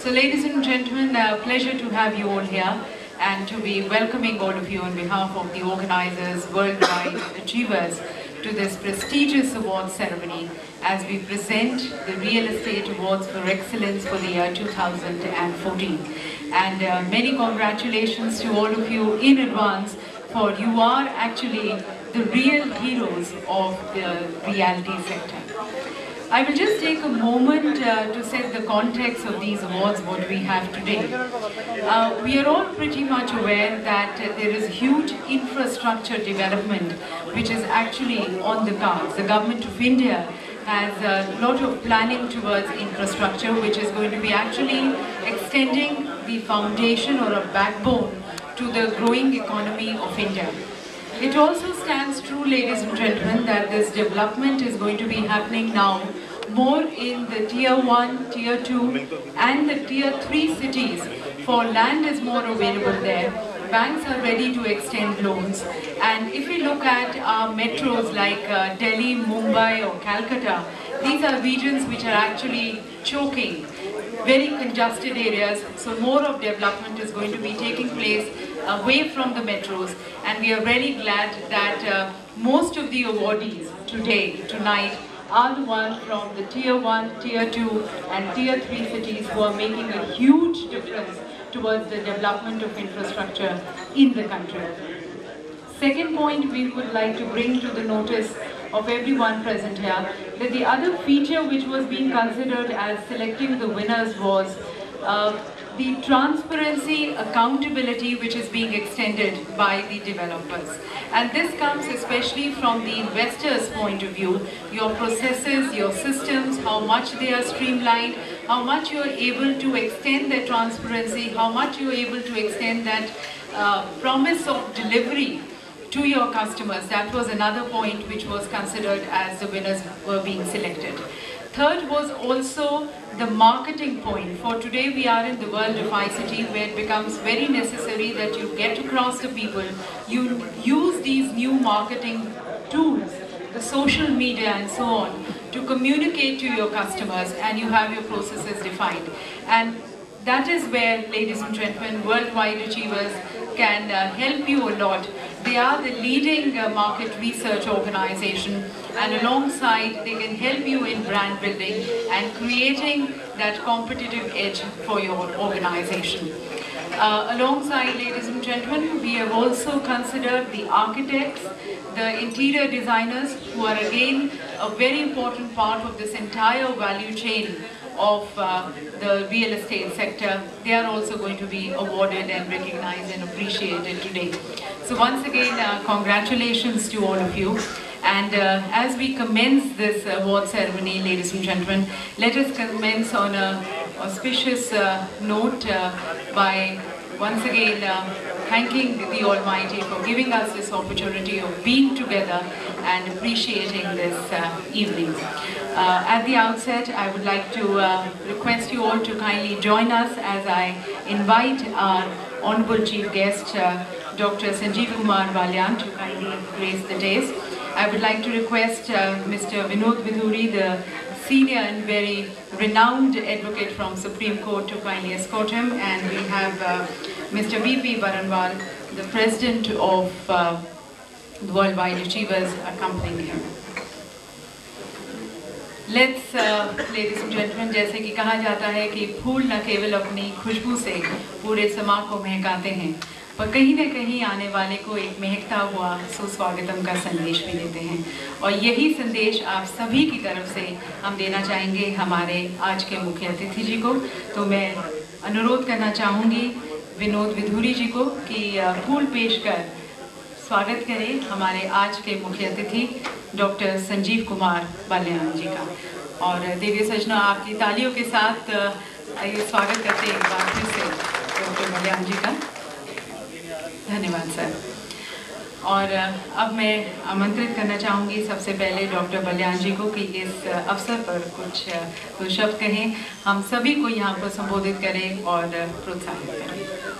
So ladies and gentlemen, pleasure to have you all here and to be welcoming all of you on behalf of the organizers, Worldwide Achievers, to this prestigious awards ceremony as we present the Real Estate Awards for Excellence for the year 2014. And many congratulations to all of you in advance, for you are actually the real heroes of the reality sector. I will just take a moment to set the context of these awards, what we have today. We are all pretty much aware that there is huge infrastructure development which is actually on the cards. The Government of India has a lot of planning towards infrastructure, which is going to be actually extending the foundation or a backbone to the growing economy of India. It also stands true, ladies and gentlemen, that this development is going to be happening now more in the Tier 1, Tier 2 and the Tier 3 cities, for land is more available there. Banks are ready to extend loans, and if we look at our metros like Delhi, Mumbai or Calcutta, these are regions which are actually choking, very congested areas, so more of development is going to be taking place away from the metros, and we are very glad that most of the awardees tonight are the ones from the Tier 1, Tier 2 and Tier 3 cities who are making a huge difference towards the development of infrastructure in the country. Second point we would like to bring to the notice of everyone present here, that the other feature which was being considered as selecting the winners was the transparency, accountability which is being extended by the developers. And this comes especially from the investors' point of view, your processes, your systems, how much they are streamlined, how much you are able to extend that transparency, how much you are able to extend that promise of delivery to your customers. That was another point which was considered as the winners were being selected. Third was also the marketing point. For today we are in the world of ICT, where it becomes very necessary that you get across to people, you use these new marketing tools, the social media and so on, to communicate to your customers, and you have your processes defined. And that is where, ladies and gentlemen, Worldwide Achievers can help you a lot. They are the leading market research organization, and alongside they can help you in brand building and creating that competitive edge for your organization. Alongside, ladies and gentlemen, we have also considered the architects, the interior designers, who are again a very important part of this entire value chain of the real estate sector. They are also going to be awarded and recognized and appreciated today. So once again, congratulations to all of you. And as we commence this award ceremony, ladies and gentlemen, let us commence on an auspicious note by once again thanking the Almighty for giving us this opportunity of being together and appreciating this evening. At the outset, I would like to request you all to kindly join us as I invite our Honorable Chief Guest, Dr. Sanjeev Kumar Balyan, to kindly grace the dais. I would like to request Mr. Vinod Viduri, the senior and very renowned advocate from Supreme Court, to kindly escort him, and we have Mr. V.P. Baranwal, the President of the Worldwide Achievers, accompanying him. Let's, ladies and gentlemen, जैसे कि कहा जाता है कि फूल न केवल अपनी खुशबू से पूरे समा को महकाते हैं, पर कहीं न कहीं आने वाले को एक महकता हुआ सुस्वागतम का संदेश भी देते हैं। और यही संदेश आप सभी की तरफ से हम देना चाहेंगे हमारे आज के मुख्य अतिथि जी को। तो मैं अनुरोध करना चाहूँगी विनोद विधुरी जी को कि फूल पेश कर स्वागत करें हमारे आज के मुख्य अतिथि डॉक्टर संजीव कुमार बाल्यान जी का। और देवी सजना, आपकी तालियों के साथ ये स्वागत करते हैं एक बार फिर से डॉक्टर बाल्यान जी का। धन्यवाद सर। और अब मैं आमंत्रित करना चाहूँगी सबसे पहले डॉक्टर बाल्यान जी को कि इस अवसर पर कुछ शब्द कहें, हम सभी को यहाँ पर संबोधित करें और प्रोत्साहित करें।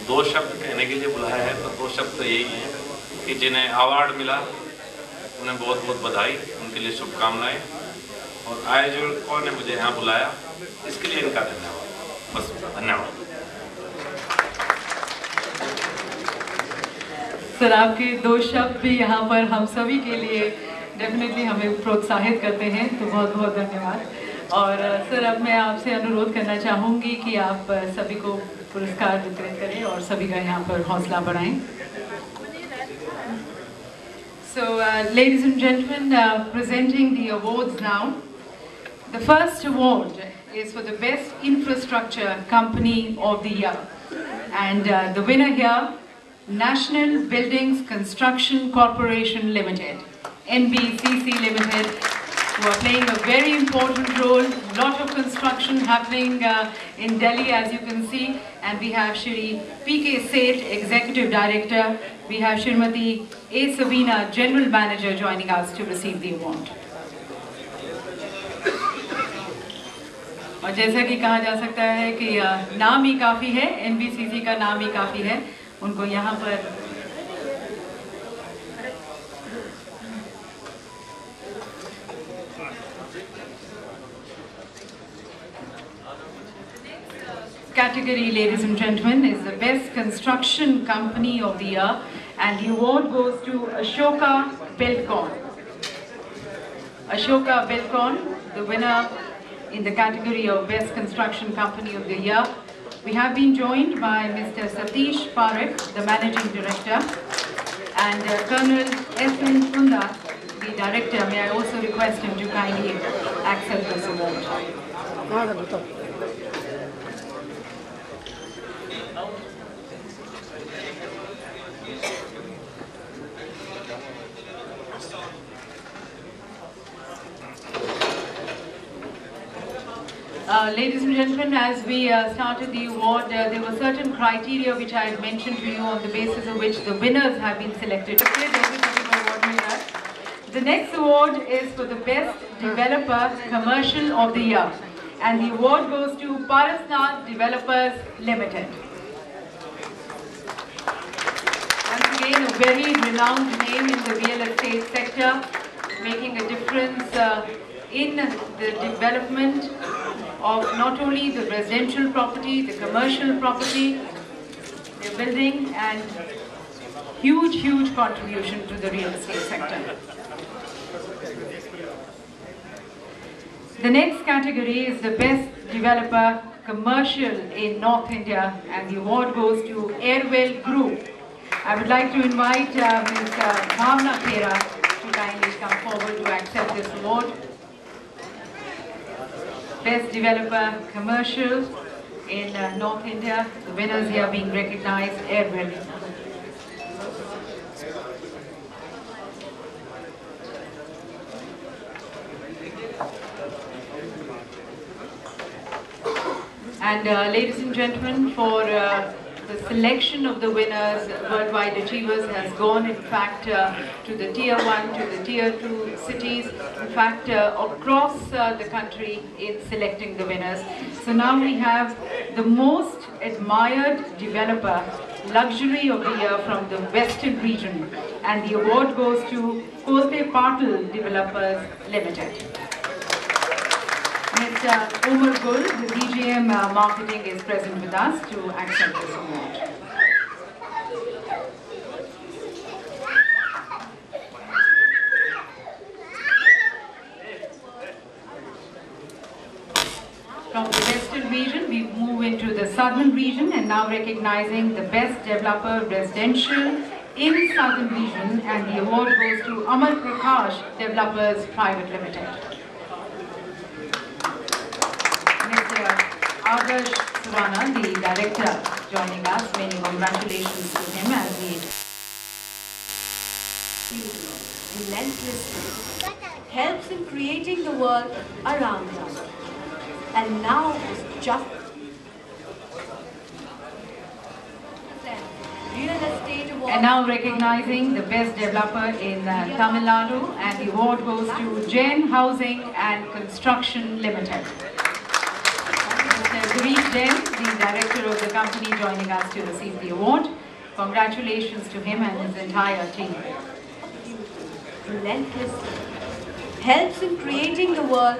दो शब्द कहने के लिए बुलाया है, तो दो शब्द तो यही हैं कि जिन्हें अवार्ड मिला उन्हें बहुत बहुत बधाई, उनके लिए शुभकामनाएं। और आयोजकों ने मुझे यहाँ बुलाया, इसके लिए इनका धन्यवाद। बस धन्यवाद। सर, आपके 2 शब्द भी यहाँ पर हम सभी के लिए डेफिनेटली हमें प्रोत्साहित करते हैं, तो बहुत बहुत धन्यवाद। और सर, अब मैं आपसे अनुरोध करना चाहूँगी कि आप सभी को पुरस्कार वितरित करें और सभी का यहाँ पर हौसला बढ़ाएं। So, ladies and gentlemen, presenting the awards now. The first award is for the Best Infrastructure Company of the Year. And the winner here, National Buildings Construction Corporation Limited, NBCC Limited, who are playing a very important role. Lot of construction happening in Delhi, as you can see. And we have Shri P.K. Seth, Executive Director. We have Shrimati A. Savina, General Manager, joining us to receive the award. और जैसा कि कहा जा सकता है कि नाम ही काफ़ी है, NBCC का नाम ही काफ़ी है, उनको यहाँ पर category, ladies and gentlemen, is the Best Construction Company of the Year, and the award goes to Ashoka Buildcon. Ashoka Buildcon, the winner in the category of Best Construction Company of the Year. We have been joined by Mr. Satish Parekh, the Managing Director, and Colonel S.N. Sundar, the Director. May I also request him to kindly accept this award. Ladies and gentlemen, as we started the award, there were certain criteria which I had mentioned to you, on the basis of which the winners have been selected. The next award is for the Best Developer Commercial of the Year, and the award goes to Parasnath Developers Limited. Once again, a very renowned name in the real estate sector, making a difference in the development of not only the residential property, the commercial property, they're building, and huge contribution to the real estate sector. The next category is the Best Developer Commercial in North India, and the award goes to Airwell Group. I would like to invite Ms. Bhavna Khera to kindly come forward to accept this award. Best Developer Commercial in North India. The winners here being recognized, Airwell. And ladies and gentlemen, for the selection of the winners, Worldwide Achievers has gone in fact to the Tier 1, to the Tier 2 cities, in fact across the country in selecting the winners. So now we have the Most Admired Developer, Luxury of the Year from the Western region, and the award goes to Kolte Patil Developers Limited. Mr. Umar Gul, the DGM Marketing, is present with us to accept this award. From the Western region, we move into the Southern region, and now recognizing the Best Developer Residential in Southern region, and the award goes to Amar Prakash Developers Private Limited. Adarsh Surana, the Director, joining us. Many congratulations to him as we... Relentlessly helps in creating the world around us. And now is just Real Estate Award. And now recognizing the Best Developer in Tamil Nadu, and the award goes to Jain Housing and Construction Limited. Girish Jain, the Director of the company, joining us to receive the award. Congratulations to him and his entire team. Relentlessly helps in creating the world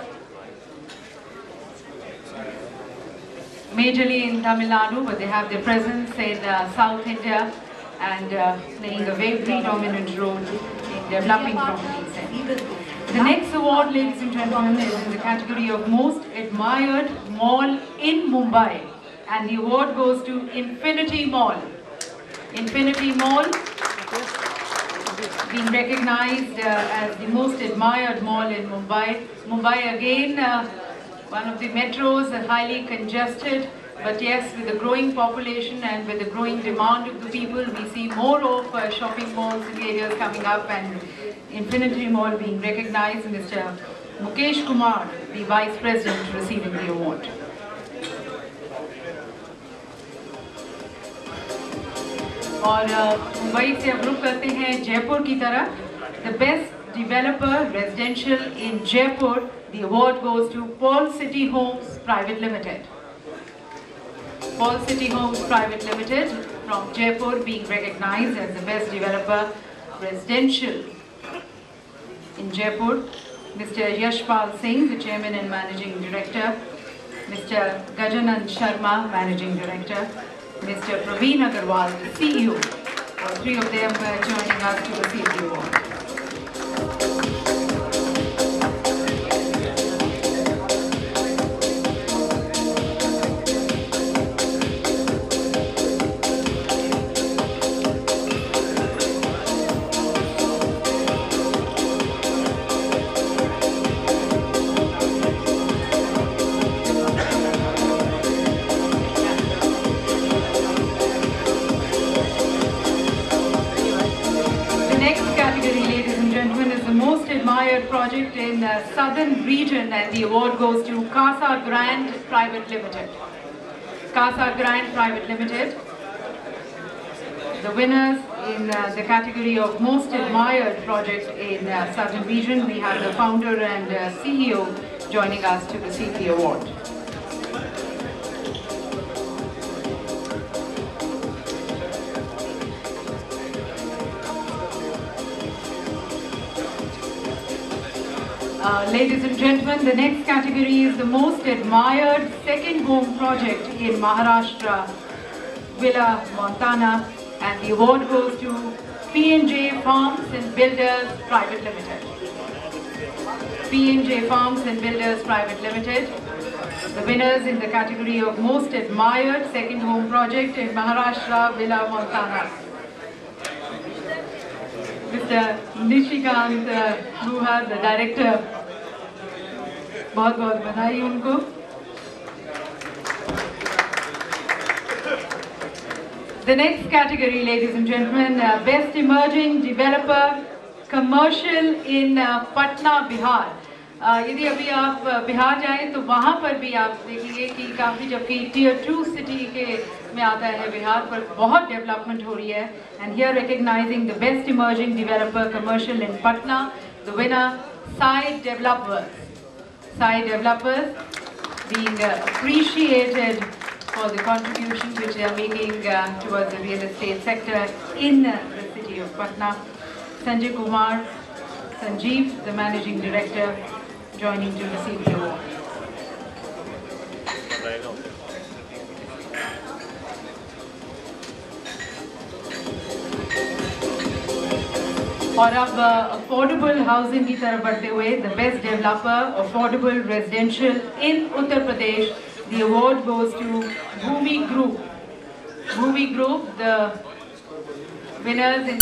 majorly in Tamil Nadu, but they have their presence in South India and playing a very predominant role in developing properties. The next award, ladies and gentlemen, is in the category of Most Admired Mall in Mumbai, and the award goes to Infinity Mall. Infinity Mall being recognized as the most admired mall in Mumbai. Mumbai again, one of the metros, highly congested, but yes, with the growing population and with the growing demand of the people, we see more of shopping malls and areas coming up, and Infinity Mall being recognized. Mr. Mukesh Kumar, the Vice President, receiving the award. और मुंबई से हम रुख करते हैं जयपुर की तरफ. The best developer residential in Jaipur, the award goes to Paul City Homes Private Limited. Paul City Homes Private Limited from Jaipur being recognized as the best developer residential in Jaipur. Mr. Yashpal Singh, the Chairman and Managing Director. Mr. Gajanan Sharma, Managing Director. Mr. Praveen Agarwal, the CEO. All three of them joining us to receive the award. Project in the southern region, and the award goes to Casa Grande Private Limited. Casa Grande Private Limited. The winners in the category of most admired project in southern region, we have the founder and CEO joining us to receive the award. Ladies and gentlemen, the next category is the most admired second home project in Maharashtra, Villa Montana, and the award goes to P&J Farms and Builders Private Limited. P&J Farms and Builders Private Limited. The winners in the category of most admired second home project in Maharashtra, Villa Montana. Mr. Nishikant Luha, the director. बहुत बहुत बधाई उनको. The next category, ladies and gentlemen, Best Emerging Developer Commercial in Patna, Bihar. यदि अभी आप बिहार जाएं तो वहाँ पर भी आप देखेंगे कि काफ़ी, जबकि Tier 2 सिटी के में आता है बिहार, पर बहुत डेवलपमेंट हो रही है. And here recognizing the Best Emerging Developer Commercial in Patna, the winner, Sai Developers. Sai Developers being appreciated for the contributions which they are making towards the real estate sector in the city of Patna. Sanjay Kumar, Sanjeev, the Managing Director, joining to receive the award. और अब affordable housing की तरफ बढ़ते हुए, the best developer affordable residential in Uttar Pradesh, the award goes to Bhoomi group. Bhoomi group, the winners in